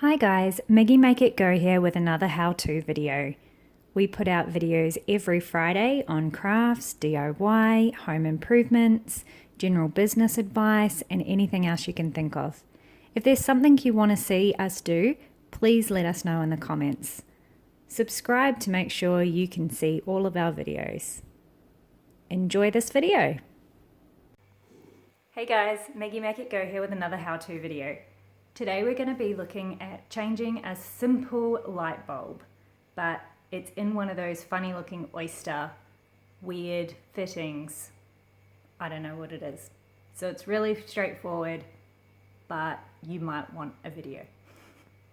Hi guys, Miggy Make It Go here with another how-to video. We put out videos every Friday on crafts, DIY, home improvements, general business advice, and anything else you can think of. If there's something you want to see us do, please let us know in the comments. Subscribe to make sure you can see all of our videos. Enjoy this video. Hey guys, Miggy Make It Go here with another how-to video. Today we're going to be looking at changing a simple light bulb, but it's in one of those funny looking oyster, weird fittings. I don't know what it is. So it's really straightforward, but you might want a video.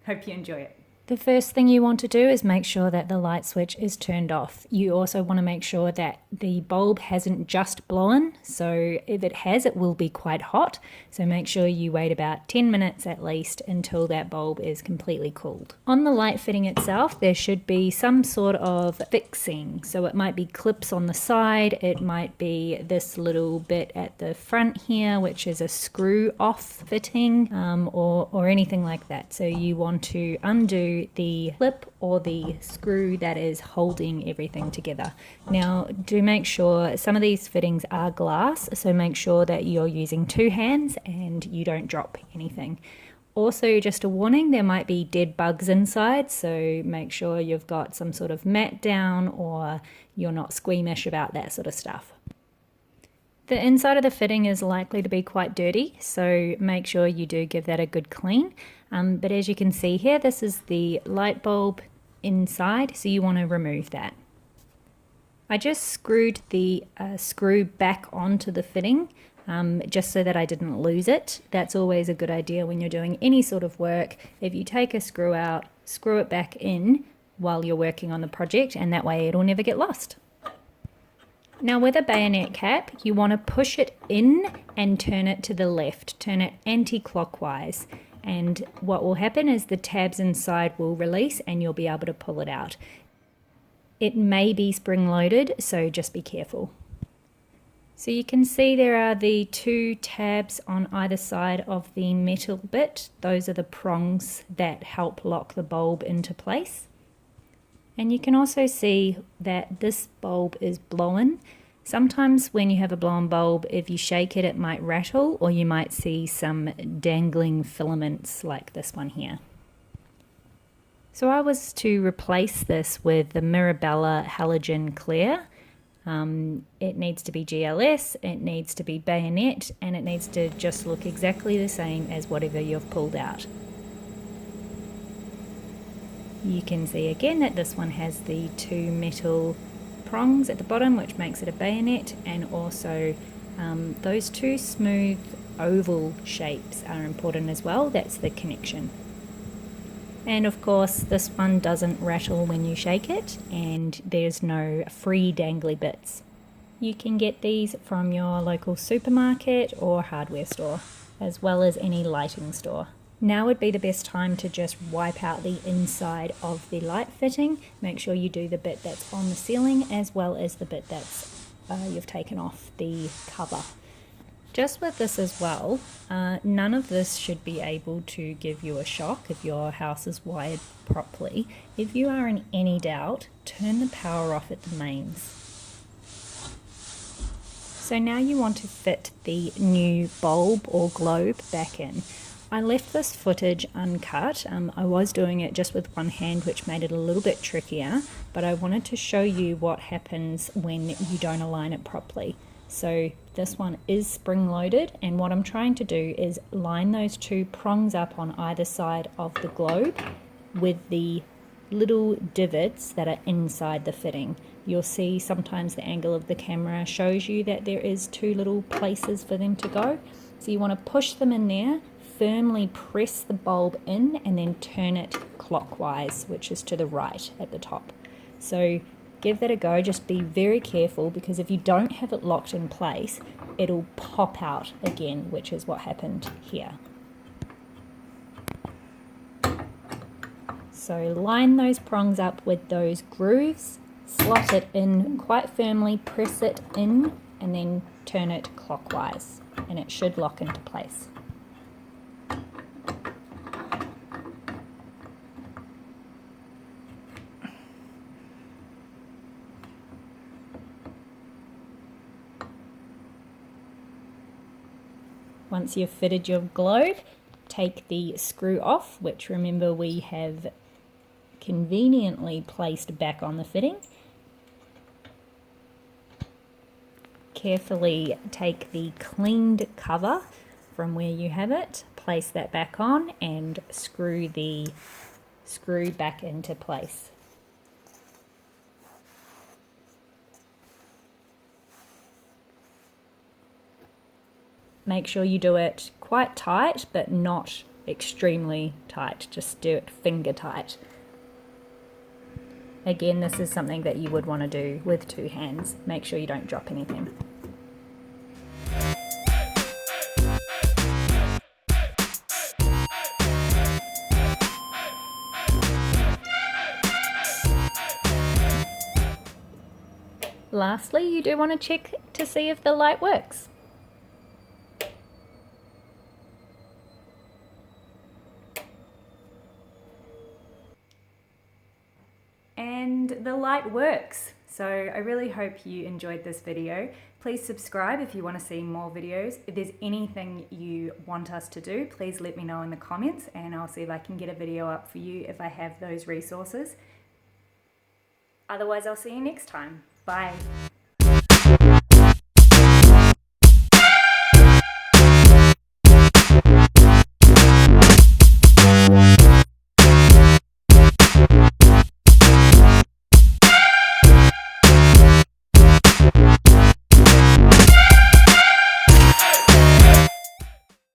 Hope you enjoy it. The first thing you want to do is make sure that the light switch is turned off. You also want to make sure that the bulb hasn't just blown, so if it has, it will be quite hot. So make sure you wait about 10 minutes at least until that bulb is completely cooled. On the light fitting itself, there should be some sort of fixing. So it might be clips on the side, it might be this little bit at the front here, which is a screw off fitting, or anything like that. So you want to undo the clip or the screw that is holding everything together. Now, do make sure some of these fittings are glass, so make sure that you're using two hands and you don't drop anything. Also, just a warning, there might be dead bugs inside, so make sure you've got some sort of mat down or you're not squeamish about that sort of stuff. The inside of the fitting is likely to be quite dirty, so make sure you do give that a good clean. But as you can see here, this is the light bulb inside, so you want to remove that. I just screwed the screw back onto the fitting just so that I didn't lose it. That's always a good idea when you're doing any sort of work. If you take a screw out, screw it back in while you're working on the project, and that way it'll never get lost. Now with a bayonet cap, you want to push it in and turn it to the left, turn it anti-clockwise. And what will happen is the tabs inside will release and you'll be able to pull it out. It may be spring-loaded, so just be careful. So you can see there are the two tabs on either side of the metal bit. Those are the prongs that help lock the bulb into place. And you can also see that this bulb is blown. Sometimes when you have a blown bulb, if you shake it, it might rattle, or you might see some dangling filaments like this one here. So I was to replace this with the Mirabella Halogen Clear. It needs to be GLS, it needs to be bayonet, and it needs to just look exactly the same as whatever you've pulled out. You can see again that this one has the two metal prongs at the bottom, which makes it a bayonet, and also those two smooth oval shapes are important as well. That's the connection. And of course this one doesn't rattle when you shake it, and there's no free dangly bits. You can get these from your local supermarket or hardware store, as well as any lighting store. Now would be the best time to just wipe out the inside of the light fitting. Make sure you do the bit that's on the ceiling as well as the bit that's you've taken off the cover. Just with this as well, none of this should be able to give you a shock if your house is wired properly. If you are in any doubt, turn the power off at the mains. So now you want to fit the new bulb or globe back in. I left this footage uncut. I was doing it just with one hand, which made it a little bit trickier, but I wanted to show you what happens when you don't align it properly. So this one is spring-loaded, and what I'm trying to do is line those two prongs up on either side of the globe with the little divots that are inside the fitting. You'll see sometimes the angle of the camera shows you that there is two little places for them to go. So you want to push them in there, firmly press the bulb in, and then turn it clockwise, which is to the right at the top. So give that a go. Just be very careful, because if you don't have it locked in place, it'll pop out again, which is what happened here. So line those prongs up with those grooves, slot it in quite firmly, press it in, and then turn it clockwise, and it should lock into place. Once you've fitted your globe, take the screw off, which remember we have conveniently placed back on the fitting. Carefully take the cleaned cover from where you have it, place that back on and screw the screw back into place. Make sure you do it quite tight, but not extremely tight. Just do it finger tight. Again, this is something that you would want to do with two hands. Make sure you don't drop anything. Lastly, you do want to check to see if the light works. And the light works. So I really hope you enjoyed this video. Please subscribe if you want to see more videos. If there's anything you want us to do, please let me know in the comments and I'll see if I can get a video up for you if I have those resources. Otherwise, I'll see you next time. Bye.